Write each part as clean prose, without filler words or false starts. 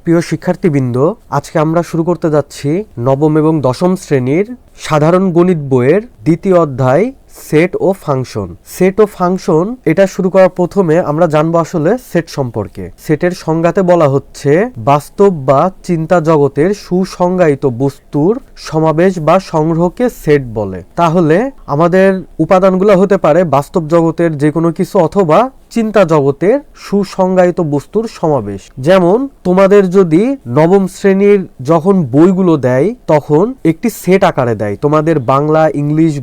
প্রিয় শিক্ষার্থীবৃন্দ, আজকে আমরা শুরু করতে যাচ্ছি নবম এবং দশম শ্রেণীর সাধারণ গণিত বইয়ের দ্বিতীয় অধ্যায় সেট ও ফাংশন। সেট ও ফাংশন এটা শুরু করার প্রথমে আমরা জানবো আসলে সেট সম্পর্কে। সেটের সংজ্ঞাতে বলা হচ্ছে বাস্তব বা চিন্তা জগতের সুসংজ্ঞায়িত বস্তুর সমাবেশ বা সংগ্রহকে সেট বলে। তাহলে আমাদের উপাদানগুলো হতে পারে বাস্তব জগতের যে কোনো কিছু অথবা চিন্তা জগতের সুসংজ্ঞায়িত বস্তুর সমাবেশ। যেমন তোমাদের যদি নবম শ্রেণীর যখন বইগুলো দেয় তখন একটি সেট আকারে দেয়। তোমাদের বাংলা, ইংলিশ,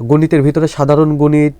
গণিতের ভিতরে সাধারণ গণিত,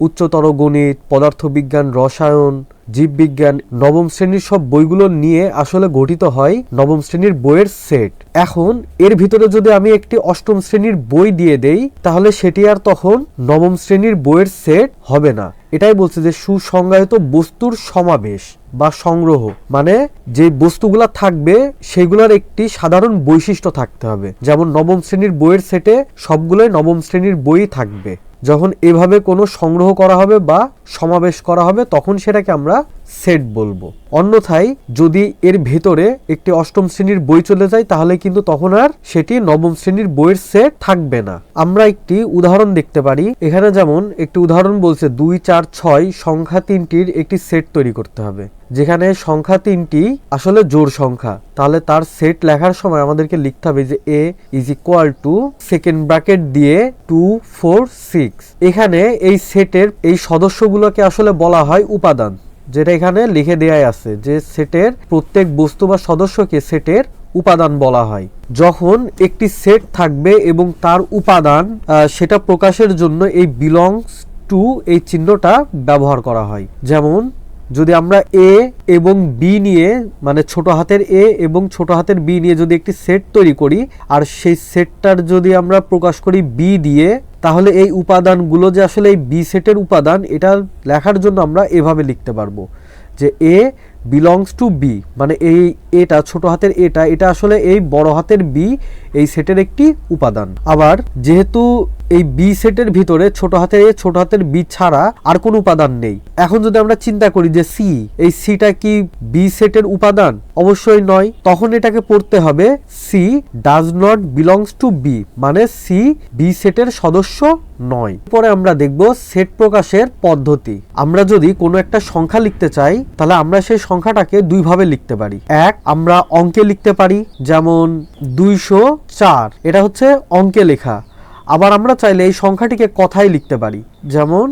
উচ্চতর গণিত, পদার্থবিজ্ঞান, রসায়ন, জীববিজ্ঞান, নবম শ্রেণীর সব বইগুলো নিয়ে আসলে গঠিত হয় নবম শ্রেণীর বইয়ের সেট। এখন এর ভিতরে যদি আমি একটি অষ্টম শ্রেণীর বই দিয়ে দেই তাহলে সেটি আর তখন নবম শ্রেণীর বইয়ের সেট হবে না। এটাই বলছে যে সুসংজ্ঞায়িত বস্তুর সমাবেশ বা সংগ্রহ, মানে যে বস্তুগুলা থাকবে সেগুলোর একটি সাধারণ বৈশিষ্ট্য থাকতে হবে। যেমন নবম শ্রেণীর বইয়ের সেটে সবগুলোই নবম শ্রেণীর বই থাকবে। যখন এভাবে কোনো সংগ্রহ করা হবে বা সমাবেশ করা হবে তখন সেটাকে আমরা সেট বলবো। অন্যথায় যদি এর ভেতরে একটি অষ্টম শ্রেণীর বই চলে যায় তাহলে কিন্তু তখন আর সেটি নবম শ্রেণীর বইয়ের সেট থাকবে না। আমরা একটি উদাহরণ দেখতে পারি। এখানে যেমন একটি উদাহরণ বলছে 2, 4, 6 সংখ্যা তিনটির একটি সেট তৈরি করতে হবে। যেখানে সংখ্যা তিনটি আসলে জোড় সংখ্যা, তাহলে তার সেট লেখার সময় আমাদেরকে লিখতে হবে যে a is equal to second bracket দিয়ে 2, 4, 6। এখানে এই সেটের এই সদস্যগুলোকে আসলে বলা হয় উপাদান, যেটা এখানে লিখে দেয়াই আছে যে সেটের প্রত্যেক বস্তু বা সদস্যকে সেটের উপাদান বলা হয়। যখন একটি সেট থাকবে এবং তার উপাদান সেটা প্রকাশের জন্য এই বিলংস টু এই চিহ্নটা ব্যবহার করা হয়। যেমন যদি আমরা এ এবং বি নিয়ে, মানে ছোট হাতের এ এবং ছোট হাতের বি নিয়ে যদি একটি সেট তৈরি করি আর সেই সেটটার যদি আমরা প্রকাশ করি বি দিয়ে, তাহলে এই উপাদানগুলো যে আসলে এই বি সেটের উপাদান এটা লেখার জন্য আমরা এভাবে লিখতে পারবো যে এ বিলংস টু বি, মানে এই এটা ছোট হাতের এটা আসলে এই বড় হাতের বি এই সেটের একটি উপাদান। আবার যেহেতু এই বি সেটের ভিতরে ছোট হাতের এ ছোট হাতের বি ছাড়া আর কোনো উপাদান নেই, এখন যদি আমরা চিন্তা করি যে সি, এই সিটা কি বি সেটের উপাদান? অবশ্যই নয়। তখন এটাকে পড়তে হবে C does not belongs to B, মানে সি বি সেটের সদস্য নয়। পরে আমরা দেখব সেট প্রকাশের পদ্ধতি। আমরা যদি কোনো একটা সংখ্যা লিখতে চাই তাহলে আমরা সেই সংখ্যাটাকে দুই ভাবে লিখতে পারি। এক, আমরা অঙ্কে লিখতে পারি, যেমন 204, এটা হচ্ছে অঙ্কে লেখা। আবার আমরা চাইলে এই সংখ্যাটিকে কথায় লিখতে পারি, যেমন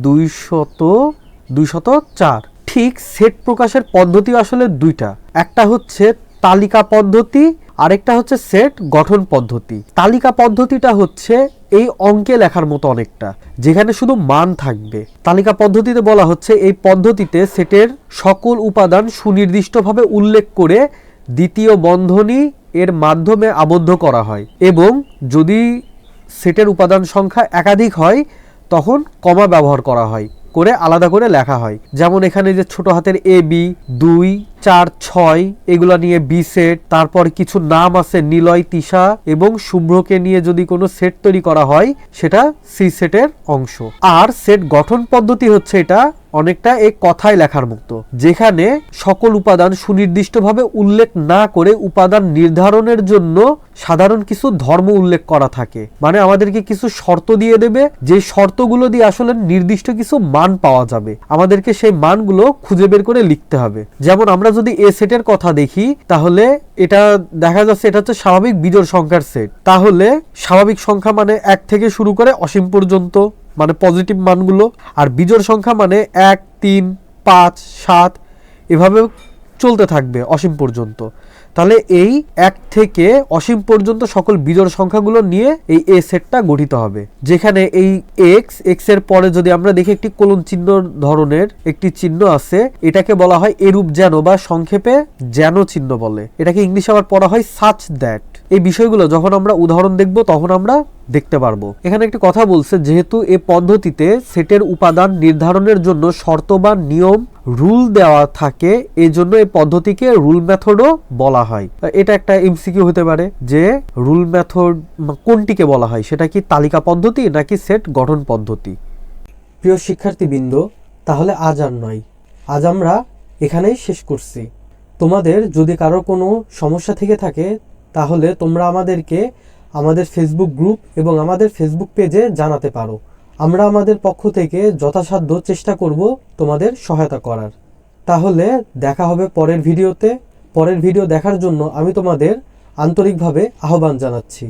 204। ঠিক সেট প্রকাশের পদ্ধতি আসলে দুইটা, একটা হচ্ছে তালিকা পদ্ধতি, আরেকটা হচ্ছে সেট গঠন পদ্ধতি। তালিকা পদ্ধতিটা হচ্ছে এই অঙ্কে লেখার মতো অনেকটা, যেখানে শুধু মান থাকবে। তালিকা পদ্ধতিতে বলা হচ্ছে এই পদ্ধতিতে সেটের সকল উপাদান সুনির্দিষ্টভাবে উল্লেখ করে দ্বিতীয় বন্ধনী এর মাধ্যমে আবদ্ধ করা হয়, এবং যদি সেটের উপাদান সংখ্যা একাধিক হয় তখন কমা ব্যবহার করা হয়, করে আলাদা করে লেখা হয়। যেমন এখানে যে ছোট হাতের এ বি 2, 4, 6 এগুলা নিয়ে বি সেট। তারপর কিছু নাম আছে নিলয়, তিশা এবং শুভ্রকে নিয়ে যদি কোনো সেট তৈরি করা হয় সেটা সি সেটের অংশ। আর সেট গঠন পদ্ধতি হচ্ছে এটা অনেকটা এই কথায় লেখার মতো, যেখানে সকল উপাদান সুনির্দিষ্টভাবে উল্লেখ না করে উপাদান নির্ধারণের জন্য সাধারণ কিছু ধর্ম উল্লেখ করা থাকে। মানে আমাদেরকে কিছু শর্ত দিয়ে দেবে, যে শর্তগুলো দিয়ে আসলে নির্দিষ্ট কিছু মান পাওয়া যাবে, আমাদেরকে সেই মানগুলো খুঁজে বের করে লিখতে হবে। যেমন আমরা যদি এ সেটের কথা দেখি তাহলে এটা দেখা যাচ্ছে এটা হচ্ছে স্বাভাবিক বিজোড় সংখ্যার সেট। তাহলে স্বাভাবিক সংখ্যা মানে 1 থেকে শুরু করে অসীম পর্যন্ত, মানে পজিটিভ মানগুলো। আর বিজোড় সংখ্যা মানে 1, 3, 5, 7 এভাবে চলতে থাকবে অসীম পর্যন্ত। তাহলে এই 1 থেকে অসীম পর্যন্ত সকল বিজোড় সংখ্যাগুলো নিয়ে এই এ সেটটা গঠিত হবে। যেখানে এই এক্স এর পরে যদি আমরা দেখি একটি কোলন চিহ্ন ধরনের একটি চিহ্ন আছে, এটাকে বলা হয় এরূপ যেন, বা সংক্ষেপে যেন চিহ্ন বলে। এটাকে ইংলিশে আবার পড়া হয় সাচ দ্যাট। এই বিষয়গুলো যখন আমরা উদাহরণ দেখব তখন আমরা দেখতে পারবো। এখানে একটি কথা বলছে, যেহেতু এই পদ্ধতিতে সেটের উপাদান নির্ধারণের জন্য শর্ত বা নিয়ম রুল দেওয়া থাকে, এই জন্য এই পদ্ধতিকে রুল মেথডও বলা হয়। এটা একটা এমসিকিউ হতে পারে যে রুল মেথড কোনটিকে বলা হয়, সেটা কি তালিকা পদ্ধতি নাকি সেট গঠন পদ্ধতি? প্রিয় শিক্ষার্থীবৃন্দ, তাহলে আজ আর নয়, আজ আমরা এখানেই শেষ করছি। তোমাদের যদি কারো কোনো সমস্যা থেকে থাকে তাহলে তোমরা আমাদেরকে আমাদের ফেসবুক গ্রুপ এবং আমাদের ফেসবুক পেজে জানাতে পারো। আমরা আমাদের পক্ষ থেকে যথাসাধ্য চেষ্টা করব তোমাদের সহায়তা করার। তাহলে দেখা হবে পরের ভিডিওতে। পরের ভিডিও দেখার জন্য আমি তোমাদের আন্তরিকভাবে আহ্বান জানাচ্ছি।